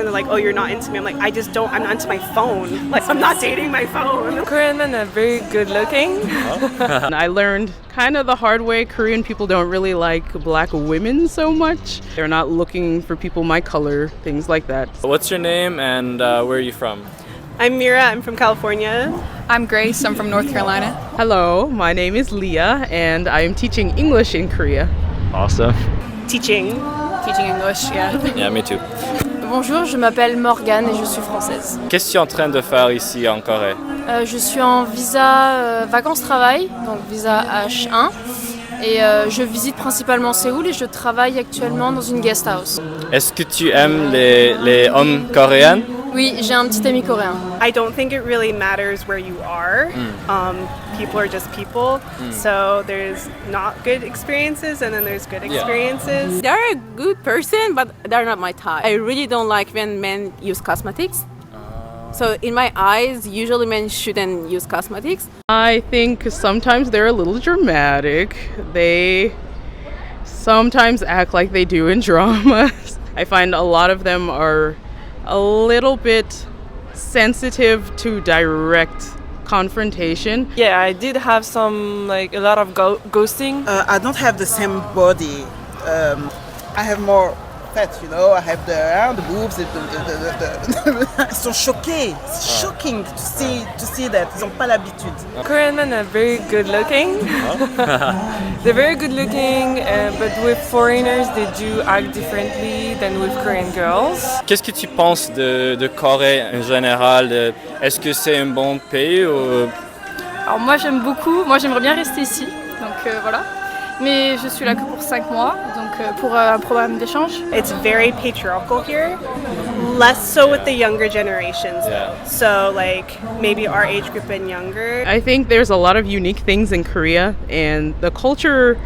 And they're like, oh, you're not into me. I'm like, I'm not into my phone. Like, I'm not dating my phone. Korean men are very good looking. And I learned kind of the hard way, Korean people don't really like black women so much. They're not looking for people my color, things like that. What's your name and where are you from? I'm Mira, I'm from California. I'm Grace, I'm from North Carolina. Hello, my name is Leah and I am teaching English in Korea. Awesome. Teaching English, yeah. Yeah, me too. Bonjour, je m'appelle Morgane et je suis française. Qu'est-ce que tu es en train de faire ici en Corée? Je suis en visa vacances-travail, donc visa H1. Et je visite principalement Séoul et je travaille actuellement dans une guest house. Est-ce que tu aimes les hommes coréens? Oui, j'ai un petit ami coréen. I don't think it really matters where you are. People are just people. So there's not good experiences and then there's good experiences. They're a good person, but they're not my type. I really don't like when men use cosmetics. So in my eyes, usually men shouldn't use cosmetics. I think sometimes they're a little dramatic. They sometimes act like they do in dramas. I find a lot of them are a little bit sensitive to direct confrontation. Yeah, I did have a lot of ghosting. I don't have the same body. I have more fat, I have the boobs, Ils sont choqués. It's shocking to see that. Ils n'ont pas l'habitude. Korean men are very good looking. They're very good looking, but with foreigners, they do act differently than with Korean girls. Qu'est-ce que tu penses de Corée en général? Est-ce que c'est un bon pays ou... Alors moi j'aime beaucoup, moi j'aimerais bien rester ici, donc voilà. Mais je suis là que pour 5 mois, donc pour un programme d'échange. It's very patriarchal here, less so with the younger generations. Yeah. So like maybe our age group and younger. I think there's a lot of unique things in Korea and the culture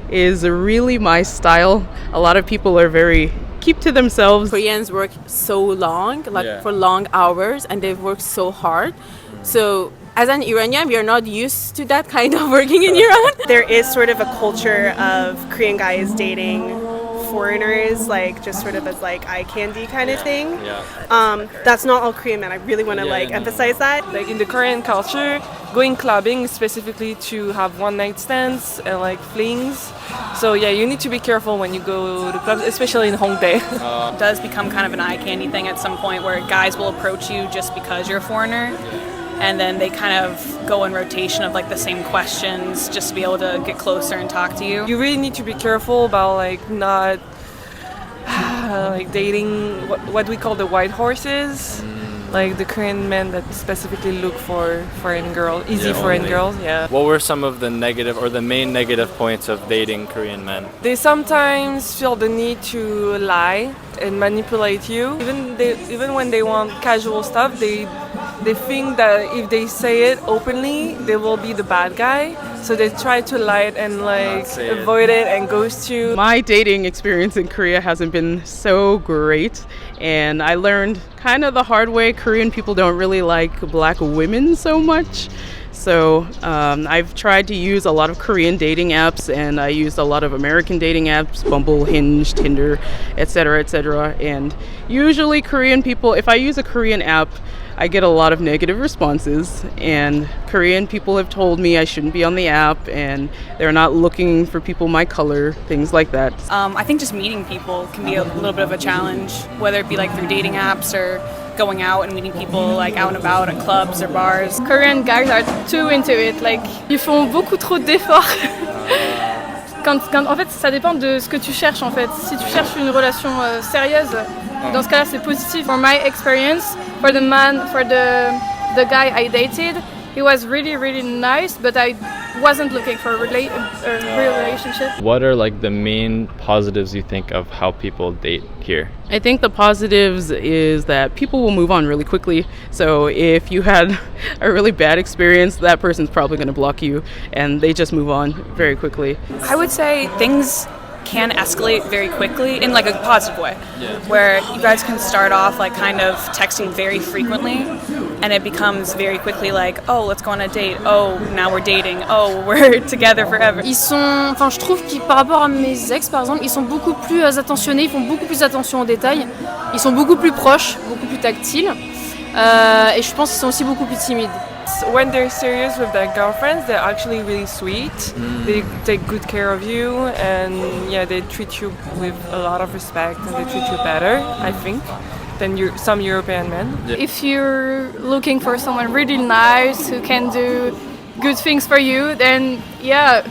is really my style. A lot of people are very keep to themselves. Koreans work so long, for long hours, and they work so hard. So as an Iranian, we are not used to that kind of working in Iran. There is sort of a culture of Korean guys dating foreigners, like just sort of as like eye candy kind of thing. Yeah. That's not all Korean men. I really want to emphasize that. Like in the Korean culture, going clubbing is specifically to have one-night stands and like flings. So yeah, you need to be careful when you go to clubs, especially in Hongdae. It does become kind of an eye candy thing at some point where guys will approach you just because you're a foreigner. And then they kind of go in rotation of like the same questions just to be able to get closer and talk to you. You really need to be careful about not dating what we call the white horses, like the Korean men that specifically look for foreign girls, foreign girls. Yeah. What were some of the negative or the main negative points of dating Korean men? They sometimes feel the need to lie and manipulate you. Even when they want casual stuff, they think that if they say it openly, they will be the bad guy. So they try to lie it and avoid it and ghost you. My dating experience in Korea hasn't been so great. And I learned kind of the hard way, Korean people don't really like black women so much. So I've tried to use a lot of Korean dating apps and I used a lot of American dating apps, Bumble, Hinge, Tinder, etc., etc. And usually Korean people, if I use a Korean app, I get a lot of negative responses and Korean people have told me I shouldn't be on the app and they're not looking for people my color, things like that. I think just meeting people can be a little bit of a challenge, whether it be like through dating apps or going out and meeting people like out and about at clubs or bars. Korean guys are too into it, like ils font beaucoup trop d'efforts. En fait, ça dépend de ce que tu cherches en fait. Si tu cherches une relation sérieuse, dans ce cas-là, c'est positif. For my experience, for the guy I dated, he was really, really nice, but I wasn't looking for a real relationship. What are like the main positives you think of how people date here? I think the positives is that people will move on really quickly. So if you had a really bad experience, that person's probably going to block you and they just move on very quickly. I would say things can escalate very quickly in like a positive way, where you guys can start off like kind of texting very frequently and it becomes very quickly like, oh, let's go on a date, oh, now we're dating, oh, we're together forever. Je trouve que par rapport à mes ex par exemple, ils sont beaucoup plus attentionnés, ils font beaucoup plus attention aux détails. Ils sont beaucoup plus proches, beaucoup plus tactiles. Et je pense qu'ils sont aussi beaucoup plus timides. When they're serious with their girlfriends, they're actually really sweet. They take good care of you, and yeah, they treat you with a lot of respect, and they treat you better, I think, than some European men. If you're looking for someone really nice who can do good things for you, then yeah,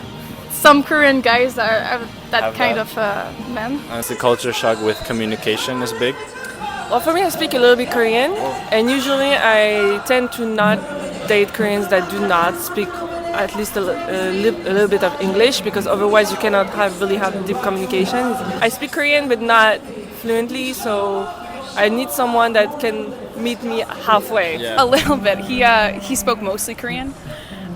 some Korean guys are that kind of men. The culture shock with communication is big. Well, for me, I speak a little bit Korean, and usually I tend to not date Koreans that do not speak at least a little bit of English, because otherwise you cannot really have deep communication. I speak Korean, but not fluently, so I need someone that can meet me halfway. A little bit. He spoke mostly Korean,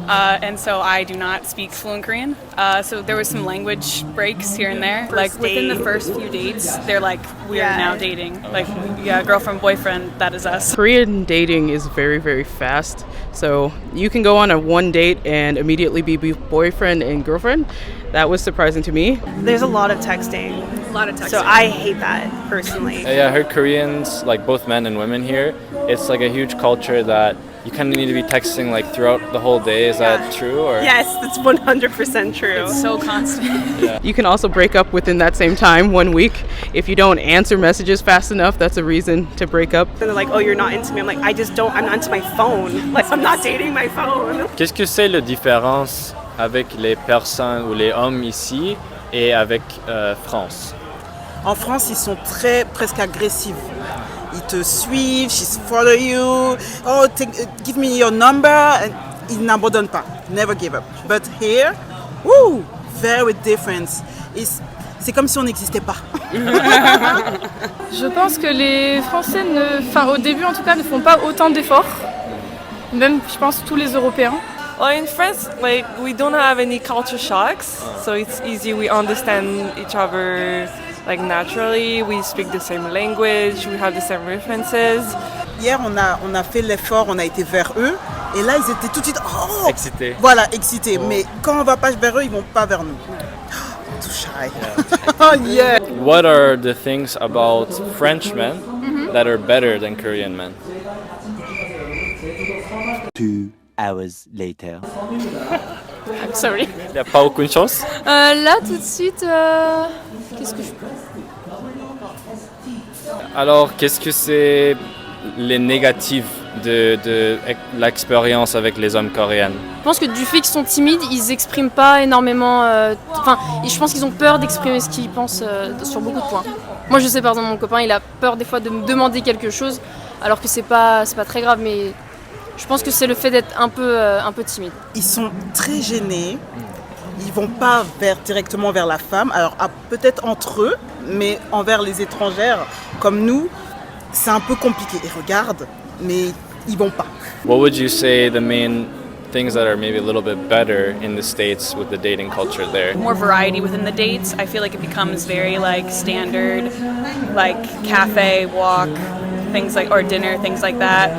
and so I do not speak fluent Korean. So there was some language breaks here and there. Like within the first few dates, they're like, we are now dating. Like, yeah, girlfriend, boyfriend, that is us. Korean dating is very, very fast. So you can go on a one date and immediately be boyfriend and girlfriend. That was surprising to me. There's a lot of texting. So I hate that personally. Yeah, I heard Koreans, like both men and women here, it's like a huge culture that you kind of need to be texting like throughout the whole day. Is that true? Or? Yes, that's 100% true. It's so constant. You can also break up within that same time, 1 week. If you don't answer messages fast enough, that's a reason to break up. And they're like, oh, you're not into me. I'm like, I'm not into my phone. Like, I'm not dating my phone. Qu'est-ce que c'est la différence avec les personnes ou les hommes ici et avec France? En France, ils sont presque agressifs. Ils te suivent, she's follow you. Oh, give me your number. And ils n'abandonnent pas. Never give up. But here, woo, very different. C'est comme si on n'existait pas. Je pense que les Français, au début en tout cas, ne font pas autant d'efforts. Même, je pense, tous les Européens. Well, in France, like, we don't have any culture shocks, so it's easy. We understand each other, like, naturally. We speak the same language. We have the same references. Hier, on a fait l'effort, on a été vers eux, et là, ils étaient tout de suite excités. Voilà, excités. Oh. Mais quand on va pas vers eux, ils vont pas vers nous. Too shy. Oh yeah. What are the things about French men that are better than Korean men? 2 hours later. I'm sorry. Il n'y a pas aucune chance? Là, tout de suite, qu'est-ce que je peux... Alors, qu'est-ce que c'est les négatifs de l'expérience avec les hommes coréens? Je pense que du fait qu'ils sont timides, ils expriment pas énormément... je pense qu'ils ont peur d'exprimer ce qu'ils pensent sur beaucoup de points. Moi, je sais, par exemple, mon copain, il a peur des fois de me demander quelque chose, alors que c'est pas très grave, mais... Je pense que c'est le fait d'être un peu timide. Ils sont très gênés. Ils vont pas directement vers la femme. Alors peut-être entre eux, mais envers les étrangères comme nous, c'est un peu compliqué. Ils regardent, mais ils vont pas. What would you say the main things that are maybe a little bit better in the States with the dating culture there? More variety within the dates. I feel like it becomes very like standard, like cafe, walk, things like, or dinner, things like that.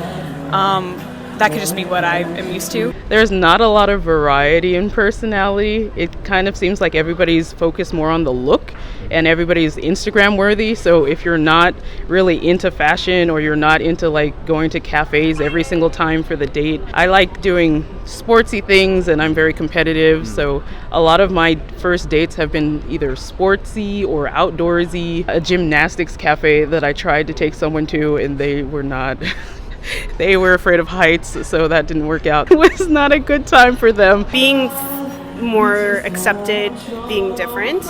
That could just be what I am used to. There's not a lot of variety in personality. It kind of seems like everybody's focused more on the look and everybody's Instagram worthy. So if you're not really into fashion or you're not into like going to cafes every single time for the date, I like doing sportsy things and I'm very competitive. So a lot of my first dates have been either sportsy or outdoorsy. A gymnastics cafe that I tried to take someone to and they were not... They were afraid of heights, so that didn't work out. It was not a good time for them. Being more accepted, being different,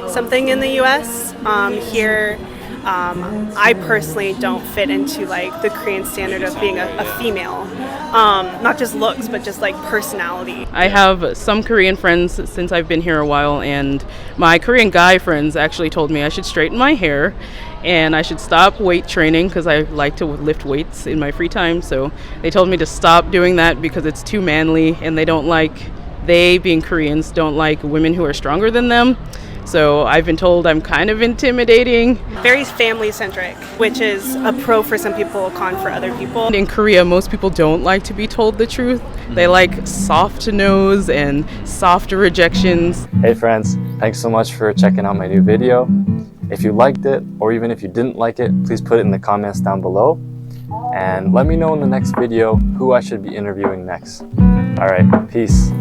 something in the US. Here, I personally don't fit into like the Korean standard of being a female. Not just looks, but just like personality. I have some Korean friends since I've been here a while, and my Korean guy friends actually told me I should straighten my hair and I should stop weight training because I like to lift weights in my free time. So they told me to stop doing that because it's too manly, and they being Koreans don't like women who are stronger than them. So I've been told I'm kind of intimidating. Very family-centric, which is a pro for some people, a con for other people. In Korea, most people don't like to be told the truth. They like soft no's and softer rejections. Hey friends, thanks so much for checking out my new video. If you liked it, or even if you didn't like it, please put it in the comments down below. And let me know in the next video who I should be interviewing next. All right, peace.